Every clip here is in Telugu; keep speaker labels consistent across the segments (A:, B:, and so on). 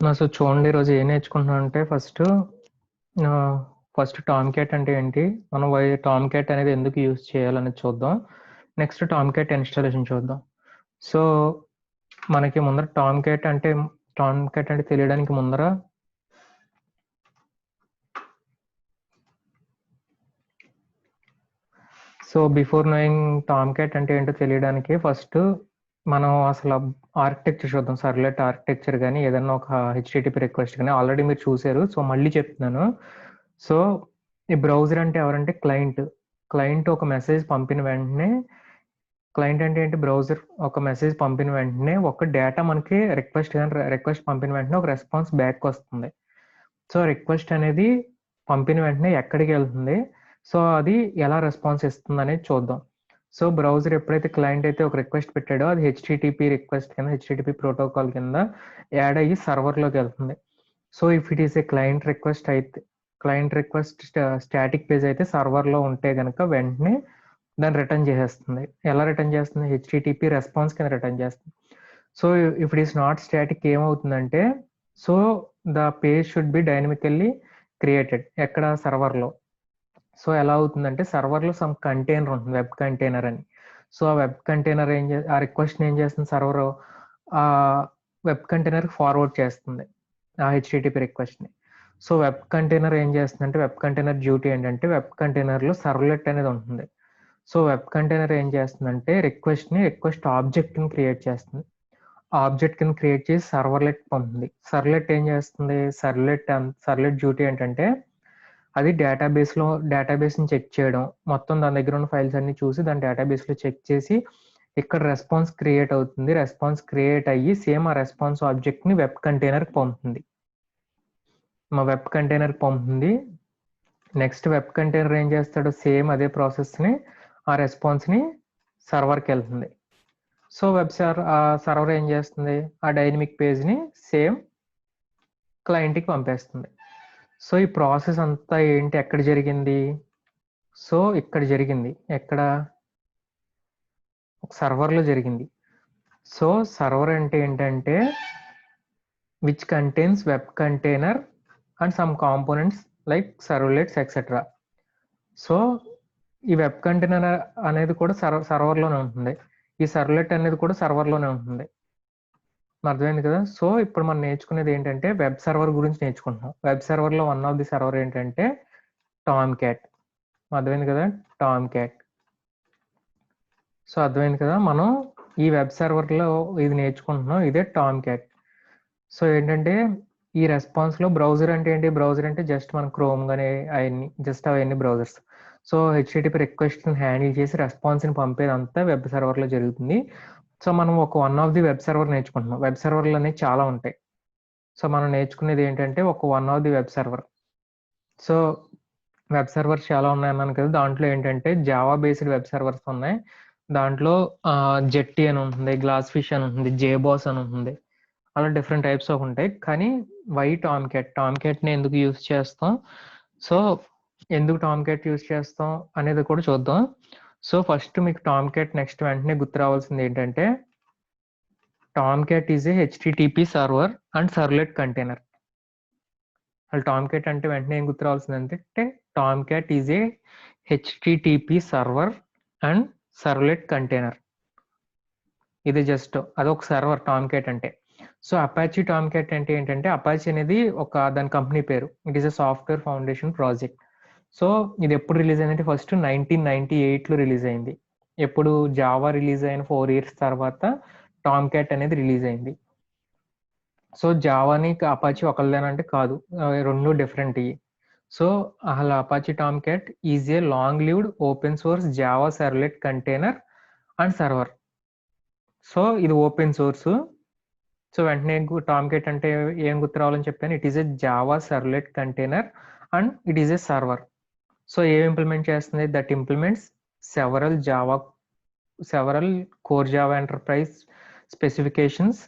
A: సో చూడండి ఈరోజు ఏం నేర్చుకుంటున్నాం అంటే ఫస్ట్ టామ్ క్యాట్ అంటే ఏంటి, మనం టామ్ క్యాట్ అనేది ఎందుకు యూజ్ చేయాలనేది చూద్దాం. నెక్స్ట్ టామ్ క్యాట్ ఇన్స్టాలేషన్ చూద్దాం. సో మనకి ముందర టామ్ క్యాట్ అంటే తెలియడానికి ముందర బిఫోర్ నోయింగ్ టామ్ క్యాట్ అంటే ఏంటో తెలియడానికి ఫస్ట్ మనం అసలు ఆర్కిటెక్చర్ చూద్దాం. సర్లెట్ ఆర్కిటెక్చర్ కానీ ఏదైనా ఒక హెచ్టిటిపి రిక్వెస్ట్ కానీ ఆల్రెడీ మీరు చూసారు. సో మళ్ళీ చెప్తున్నాను. సో ఈ బ్రౌజర్ అంటే ఎవరంటే క్లయింట్ ఒక మెసేజ్ పంపిన వెంటనే, క్లయింట్ అంటే ఏంటి, బ్రౌజర్ ఒక మెసేజ్ పంపిన వెంటనే ఒక డేటా మనకి రిక్వెస్ట్ పంపిన వెంటనే ఒక రెస్పాన్స్ బ్యాక్ వస్తుంది. సో రిక్వెస్ట్ అనేది పంపిన వెంటనే ఎక్కడికి వెళ్తుంది, సో అది ఎలా రెస్పాన్స్ ఇస్తుంది అనేది చూద్దాం. సో బ్రౌజర్ ఎప్పుడైతే క్లయింట్ అయితే ఒక రిక్వెస్ట్ పెట్టాడో అది హెచ్టిటిపి రిక్వెస్ట్ కింద, హెచ్టిటిపి ప్రోటోకాల్ కింద యాడ్ అయ్యి సర్వర్లోకి వెళ్తుంది. So if it is a client request static page అయితే సర్వర్లో ఉంటే కనుక వెంటనే దాన్ని రిటర్న్ చేసేస్తుంది. ఎలా రిటర్న్ చేస్తుంది? హెచ్టిటిపి రెస్పాన్స్ కింద రిటర్న్ చేస్తుంది. So if it is not static ఏమవుతుందంటే, so the page should be dynamically created ఎక్కడ, సర్వర్లో. సో ఎలా అవుతుందంటే సర్వర్లో సమ్ కంటైనర్ ఉంటుంది, వెబ్ కంటైనర్ అని. సో ఆ వెబ్ కంటైనర్ ఆ రిక్వెస్ట్ని ఏం చేస్తుంది, సర్వర్ ఆ వెబ్ కంటైనర్కి ఫార్వర్డ్ చేస్తుంది ఆ హెచ్టిటిపి రిక్వెస్ట్ని. సో వెబ్ కంటైనర్ ఏం చేస్తుందంటే, వెబ్ కంటైనర్ డ్యూటీ ఏంటంటే వెబ్ కంటైనర్లో సర్వ్లెట్ అనేది ఉంటుంది. సో వెబ్ కంటైనర్ ఏం చేస్తుందంటే రిక్వెస్ట్ ఆబ్జెక్ట్ని క్రియేట్ చేస్తుంది. ఆబ్జెక్ట్ కింద క్రియేట్ చేసి సర్వర్లెట్ పంపుతుంది. సర్వ్లెట్ ఏం చేస్తుంది, సర్వ్లెట్ డ్యూటీ ఏంటంటే అది డేటాబేస్ని చెక్ చేయడం, మొత్తం దాని దగ్గర ఉన్న ఫైల్స్ అన్ని చూసి దాని డేటాబేస్లో చెక్ చేసి ఇక్కడ రెస్పాన్స్ క్రియేట్ అవుతుంది. రెస్పాన్స్ క్రియేట్ అయ్యి సేమ్ ఆ రెస్పాన్స్ ఆబ్జెక్ట్ని వెబ్ కంటైనర్కి పంపుతుంది. నెక్స్ట్ వెబ్ కంటైనర్ ఏం చేస్తాడు, సేమ్ అదే ప్రాసెస్ని, ఆ రెస్పాన్స్ని సర్వర్కి వెళ్తుంది. సో సర్వర్ ఏం చేస్తుంది, ఆ డైనమిక్ పేజ్ని సేమ్ క్లయింట్కి పంపేస్తుంది. సో ఈ ప్రాసెస్ అంతా ఏంటి, ఎక్కడ జరిగింది, సో ఇక్కడ జరిగింది. ఎక్కడ, ఒక సర్వర్లో జరిగింది. సో సర్వర్ అంటే ఏంటంటే which contains web container and some components like servlets etcetera. So ఈ వెబ్ కంటైనర్ అనేది కూడా సర్వర్లోనే ఉంటుంది, ఈ సర్వ్లెట్ అనేది కూడా సర్వర్లోనే ఉంటుంది. అర్థమైంది కదా. సో ఇప్పుడు మనం నేర్చుకునేది ఏంటంటే వెబ్ సర్వర్ గురించి నేర్చుకుంటున్నాం. వెబ్ సర్వర్లో వన్ ఆఫ్ ది సర్వర్ ఏంటంటే టామ్ క్యాట్. అర్థమైంది కదా, టామ్ క్యాట్. సో అర్థమైంది కదా, మనం ఈ వెబ్ సర్వర్లో ఇది నేర్చుకుంటున్నాం, ఇదే టామ్ క్యాట్. సో ఏంటంటే ఈ రెస్పాన్స్లో బ్రౌజర్ అంటే ఏంటి, బ్రౌజర్ అంటే జస్ట్ మన క్రోమ్ కానీ అవన్నీ బ్రౌజర్స్. సో హెచ్టిటిపి రిక్వెస్ట్ని హ్యాండిల్ చేసి రెస్పాన్స్ని పంపేదంతా వెబ్ సర్వర్లో జరుగుతుంది. సో మనం one of the web server నేర్చుకుంటున్నాం. వెబ్ సర్వర్లు అనేవి చాలా ఉంటాయి. సో మనం నేర్చుకునేది ఏంటంటే one of the web server. So web servers చాలా ఉన్నాయి అన్నాను కదా, దాంట్లో ఏంటంటే జావా బేస్డ్ వెబ్ సర్వర్స్ ఉన్నాయి. దాంట్లో జెట్టి అని ఉంటుంది, గ్లాస్ ఫిష్ అని ఉంటుంది, జేబాస్ అని ఉంటుంది, అలా డిఫరెంట్ టైప్స్ ఆఫ్ ఉంటాయి. కానీ వై టామ్ క్యాట్ని ఎందుకు యూజ్ చేస్తాం, సో ఎందుకు టామ్ క్యాట్ యూజ్ చేస్తాం అనేది కూడా చూద్దాం. సో ఫస్ట్ మీకు టామ్ క్యాట్ నెక్స్ట్ వెంటనే గుర్తు రావాల్సింది ఏంటంటే Tom cat is a HTTP server and servlet container. అసలు టామ్ క్యాట్ అంటే వెంటనే ఏం గుర్తు రావాల్సింది అంటే Tom cat is a HTTP server and servlet container. ఇది జస్ట్ అదొక సర్వర్ టామ్ క్యాట్ అంటే. సో అపాచీ టామ్ క్యాట్ అంటే ఏంటంటే, అపాచీ అనేది దాని కంపెనీ పేరు. It is a software foundation project. So ఇది ఎప్పుడు రిలీజ్ అయిందంటే ఫస్ట్ 1998లో రిలీజ్ అయింది. ఎప్పుడు జావా రిలీజ్ అయిన 4 years తర్వాత టామ్ క్యాట్ అనేది రిలీజ్ అయింది. సో జావాని అపాచీ ఒకళ్ళదేనంటే కాదు, రెండు డిఫరెంట్ ఇవి. సో అసలు Apache Tom cat is a long lived open source Java servlet container and server. So ఇది ఓపెన్ సోర్స్. సో వెంటనే టామ్ క్యాట్ అంటే ఏం గుర్తు రావాలని చెప్పాను, it is a Java servlet container and it is a server. So ఏం ఇంప్లిమెంట్ చేస్తుంది, that implements several core Java enterprise specifications,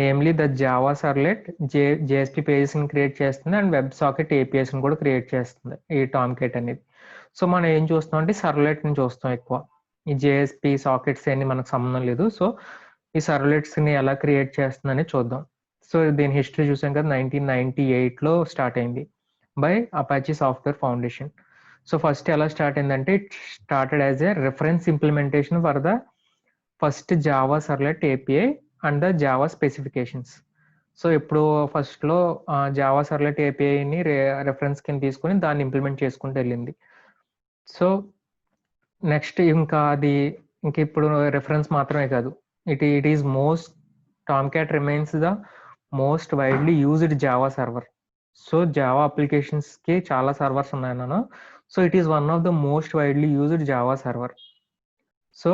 A: namely the Java servlet, JSP పేజెస్ని create చేస్తుంది అండ్ వెబ్ సాకెట్ ఏపీఎస్ని కూడా క్రియేట్ చేస్తుంది ఈ టామ్ క్యాట్ అనేది. సో మనం ఏం చూస్తాం అంటే సర్వ్లెట్ని చూస్తాం ఎక్కువ. ఈ జేఎస్పీ సాకెట్స్ అన్ని మనకు సంబంధం లేదు. సో ఈ సర్వ్లెట్స్ని ఎలా క్రియేట్ చేస్తుందని చూద్దాం. సో దీని హిస్టరీ చూసాం కదా, 1998లో స్టార్ట్ అయింది by Apache software foundation. So first ఎలా స్టార్ట్ అయిందంటే, it started as a reference implementation for the first Java servlet API and the Java specifications. So ఇప్పుడు ఫస్ట్లో జావా సర్వ్లెట్ ఏపీఐని రెఫరెన్స్ కింద తీసుకొని దాన్ని ఇంప్లిమెంట్ చేసుకుంటూ వెళ్ళింది. సో నెక్స్ట్ ఇంకా ఇప్పుడు రెఫరెన్స్ మాత్రమే కాదు, it is most Tomcat remains the most widely used Java server. So Java అప్లికేషన్స్కి చాలా సర్వర్స్ ఉన్నాయన్నాను. So it is one of the most widely used Java server. So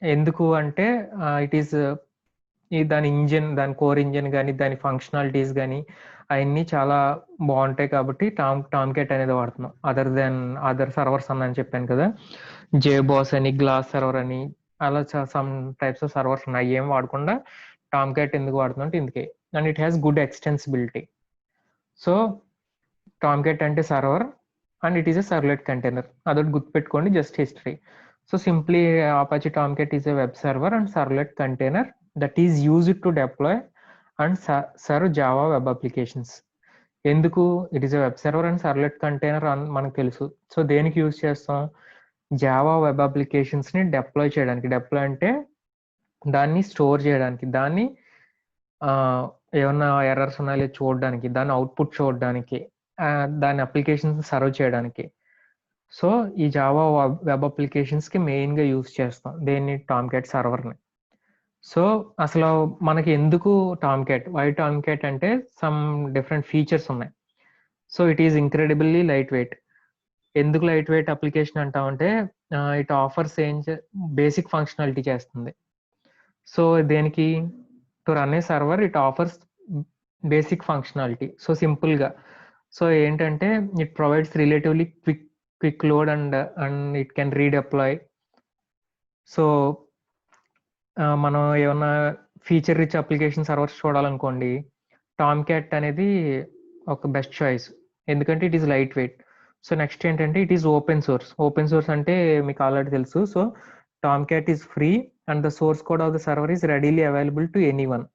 A: ఎందుకు అంటే ఇట్ ఈస్ దాని ఇంజిన్, దాని కోర్ ఇంజిన్ కానీ, దాని ఫంక్షనాలిటీస్ కానీ అవన్నీ చాలా బాగుంటాయి కాబట్టి టామ్క్యాట్ అనేది వాడుతున్నాం. అదర్ సర్వర్స్ అని చెప్పాను కదా, జేబాస్ అని, గ్లాస్ సర్వర్ అని, అలా సమ్ టైప్స్ ఆఫ్ సర్వర్స్ ఉన్నాయి. ఏం వాడకుండా టామ్క్యాట్ ఎందుకు వాడుతున్నాం అంటే ఇందుకే. And it has good extensibility. So Tomcat అంటే server and it is a servlet container. అదొకటి గుర్తుపెట్టుకోండి, just history. So simply Apache Tomcat is a web server and servlet container that is used to deploy and serve Java web applications. ఎందుకు it is a web server and servlet container అని మనకు తెలుసు. సో దేనికి యూజ్ చేస్తాం? జావా వెబ్ అప్లికేషన్స్ని డిప్లాయ్ చేయడానికి. డిప్లాయ్ అంటే దాన్ని స్టోర్ చేయడానికి, దాన్ని ఏమన్నా ఎర్రర్స్ ఉన్నాయో చూడడానికి, దాన్ని అవుట్పుట్ చూడడానికి, దాని అప్లికేషన్స్ సర్వ్ చేయడానికి. సో ఈ జావా వెబ్ అప్లికేషన్స్కి మెయిన్గా యూజ్ చేస్తాం దేన్ని? టామ్క్యాట్ సర్వర్ని. సో అసలు మనకి ఎందుకు టామ్క్యాట్? వై టామ్క్యాట్ అంటే సమ్ డిఫరెంట్ ఫీచర్స్ ఉన్నాయి. So it is incredibly light weight. ఎందుకు లైట్ వెయిట్ అప్లికేషన్ అంటామంటే, ఇట్ ఆఫర్స్ బేసిక్ ఫంక్షనాలిటీ చేస్తుంది. సో దేనికి? To run a server it offers basic functionality. So సింపుల్గా సో ఏంటంటే, it provides relatively quick load and it can redeploy. So మనం ఏమన్నా ఫీచర్ రిచ్ అప్లికేషన్ సర్వర్స్ చూడాలనుకోండి, టామ్క్యాట్ అనేది ఒక బెస్ట్ చాయిస్, ఎందుకంటే it is light weight. So next ఏంటంటే, it is open source. Open source అంటే మీకు ఆల్రెడీ తెలుసు. So Tomcat is free and the source code of the server is readily available to anyone.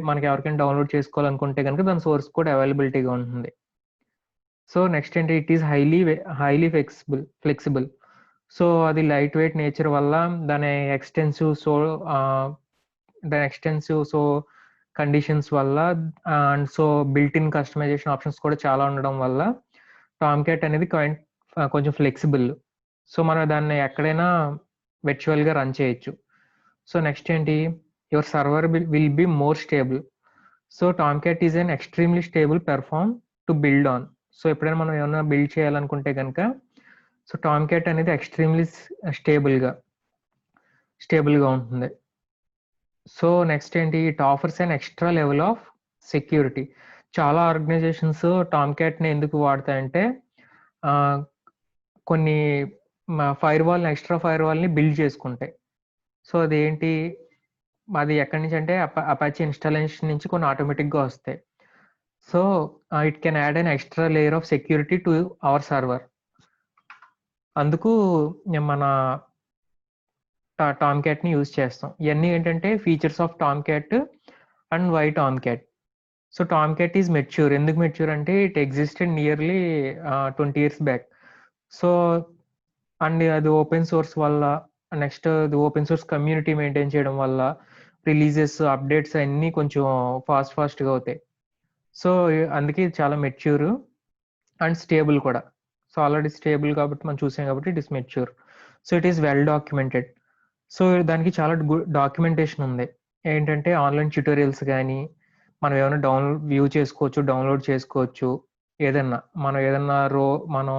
A: మనకి ఎవరికైనా డౌన్లోడ్ చేసుకోవాలనుకుంటే కనుక దాని సోర్స్ కోడ్ అవైలబిలిటీగా ఉంటుంది. సో నెక్స్ట్ ఏంటి, it is highly flexible. So అది లైట్ వెయిట్ నేచర్ వల్ల దాని ఎక్స్టెన్సివ్ కండిషన్స్ వల్ల and so built in customization options కూడా చాలా ఉండడం వల్ల టామ్క్యాట్ అనేది కొంచెం ఫ్లెక్సిబుల్. సో మనం దాన్ని ఎక్కడైనా వర్చువల్గా రన్ చేయొచ్చు. సో నెక్స్ట్ ఏంటి, your server will be more stable. So Tomcat is an extremely stable platform to build on. So ఎప్పుడైనా మనం ఏమైనా బిల్డ్ చేయాలనుకుంటే కనుక, సో టామ్క్యాట్ అనేది ఎక్స్ట్రీమ్లీ స్టేబుల్గా ఉంటుంది. సో నెక్స్ట్ ఏంటి, it offers an extra level of security. చాలా ఆర్గనైజేషన్స్ టామ్క్యాట్ని ఎందుకు వాడతాయంటే, కొన్ని ఎక్స్ట్రా ఫైర్ వాల్ని బిల్డ్ చేసుకుంటాయి. సో అదేంటి, అది ఎక్కడి నుంచి అంటే అపాచీ ఇన్స్టాలేషన్ నుంచి కొన్ని ఆటోమేటిక్గా వస్తాయి. So it can add an extra layer of security to our server. అందుకు మన టామ్క్యాట్ని యూజ్ చేస్తాం. ఇవన్నీ ఏంటంటే features of Tomcat and why Tomcat. So Tomcat is mature. ఎందుకు మెచ్యూర్ అంటే, it existed nearly 20 years back. So and అది ఓపెన్ సోర్స్ వల్ల, నెక్స్ట్ అది ఓపెన్ సోర్స్ కమ్యూనిటీ మెయింటైన్ చేయడం వల్ల రిలీజెస్, అప్డేట్స్ అన్నీ కొంచెం ఫాస్ట్గా అవుతాయి. సో అందుకే చాలా మెచ్యూర్ అండ్ స్టేబుల్ కూడా. సో ఆల్రెడీ స్టేబుల్ కాబట్టి మనం చూసాం కాబట్టి it is mature. So it is well documented. So దానికి చాలా డాక్యుమెంటేషన్ ఉంది. ఏంటంటే ఆన్లైన్ ట్యూటోరియల్స్ కానీ, మనం ఏమైనా డౌన్లోడ్ చేసుకోవచ్చు. మనం ఏదన్నా మనం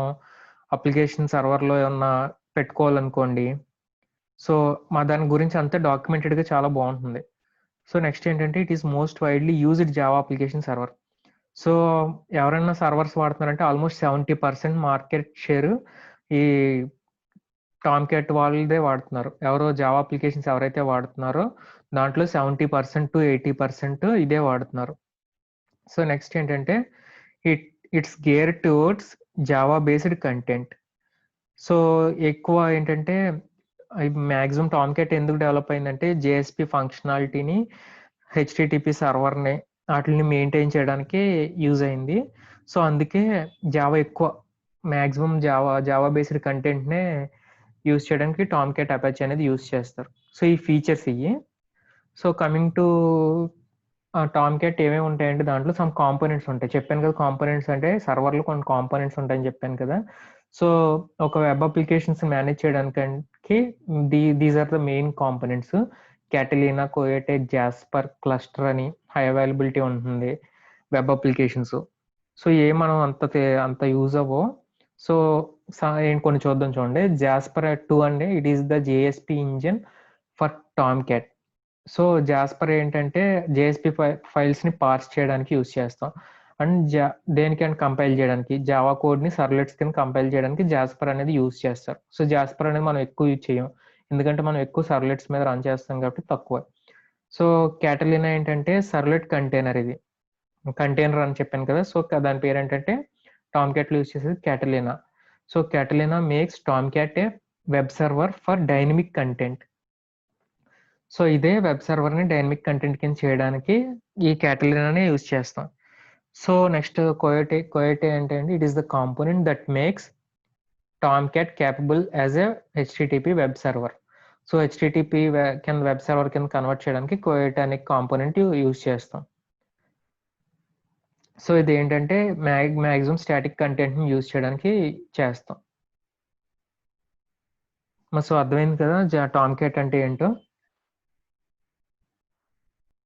A: అప్లికేషన్ సర్వర్లో ఏమన్నా పెట్టుకోవాలనుకోండి, సో దాని గురించి అంతా డాక్యుమెంటెడ్గా చాలా బాగుంటుంది. సో నెక్స్ట్ ఏంటంటే, it is most widely used Java application server. So ఎవరైనా సర్వర్స్ వాడుతున్నారంటే ఆల్మోస్ట్ 70% మార్కెట్ షేర్ ఈ టామ్క్యాట్ వాళ్ళదే వాడుతున్నారు. ఎవరో జావా అప్లికేషన్స్ ఎవరైతే వాడుతున్నారో దాంట్లో 70% to 80% ఇదే వాడుతున్నారు. సో నెక్స్ట్ ఏంటంటే, it's gear towards Java based content. So ఎక్కువ ఏంటంటే, మ్యాక్సిమం టామ్క్యాట్ ఎందుకు డెవలప్ అయిందంటే, జేఎస్పీ ఫంక్షనాలిటీని హెచ్టిటిపి సర్వర్ని వాటిని మెయింటైన్ చేయడానికి యూజ్ అయింది. సో అందుకే జావా ఎక్కువ మ్యాక్సిమం జావా బేస్డ్ కంటెంట్నే యూజ్ చేయడానికి టామ్ క్యాట్ అపాచీ అనేది యూజ్ చేస్తారు. సో ఈ ఫీచర్స్ ఇవి. So coming to Tom cat ఏమేమి ఉంటాయంటే దాంట్లో సమ్ కాంపోనెంట్స్ ఉంటాయి. చెప్పాను కదా, కాంపోనెంట్స్ అంటే సర్వర్లో కొన్ని కాంపోనెంట్స్ ఉంటాయని చెప్పాను కదా. సో ఒక వెబ్ అప్లికేషన్స్ మేనేజ్ చేయడానికి these are the main components. Catalina, Coyote, Jasper, cluster అని హై అవైలబిలిటీ ఉంటుంది వెబ్ అప్లికేషన్స్. సో మనం అంత యూజ్ అవ్వో. సో కొన్ని చూద్దాం చూడండి. జాస్పర్ 2 అంటే it is the JSP engine for Tom cat. So Jasper ఏంటంటే జేఎస్పి ఫైల్స్ని పార్స్ చేయడానికి యూజ్ చేస్తాం. అండ్ దేనికైనా కంపైల్ చేయడానికి జావా కోడ్ని సర్వ్లెట్స్ కింద కంపైల్ చేయడానికి జాస్పర్ అనేది యూజ్ చేస్తారు. సో జాస్పర్ అనేది మనం ఎక్కువ యూజ్ చేయం, ఎందుకంటే మనం ఎక్కువ సర్వ్లెట్స్ మీద రన్ చేస్తాం కాబట్టి తక్కువ. సో క్యాటలీనా ఏంటంటే సర్వ్లెట్ కంటైనర్, ఇది కంటైనర్ అని చెప్పాను కదా. సో దాని పేరు ఏంటంటే టామ్ క్యాట్లో యూజ్ చేసేది Catalina. So Catalina makes Tomcat a web server for dynamic content. So ఇదే వెబ్ సర్వర్ని డైనమిక్ కంటెంట్ కింద చేయడానికి ఈ క్యాటలీనానే యూజ్ చేస్తాం. సో నెక్స్ట్ కోయటే అంటే it is the component that makes Tomcat capable as a HTTP web server. So HTTP కింద వెబ్ సర్వర్ కింద కన్వర్ట్ చేయడానికి కోయటే అనే కాంపోనెంట్ యూజ్ చేస్తాం. సో ఇది ఏంటంటే మ్యాక్సిమం స్టాటిక్ కంటెంట్ని యూజ్ చేయడానికి చేస్తాం. సో అర్థమైంది కదా టామ్ క్యాట్ అంటే ఏంటో.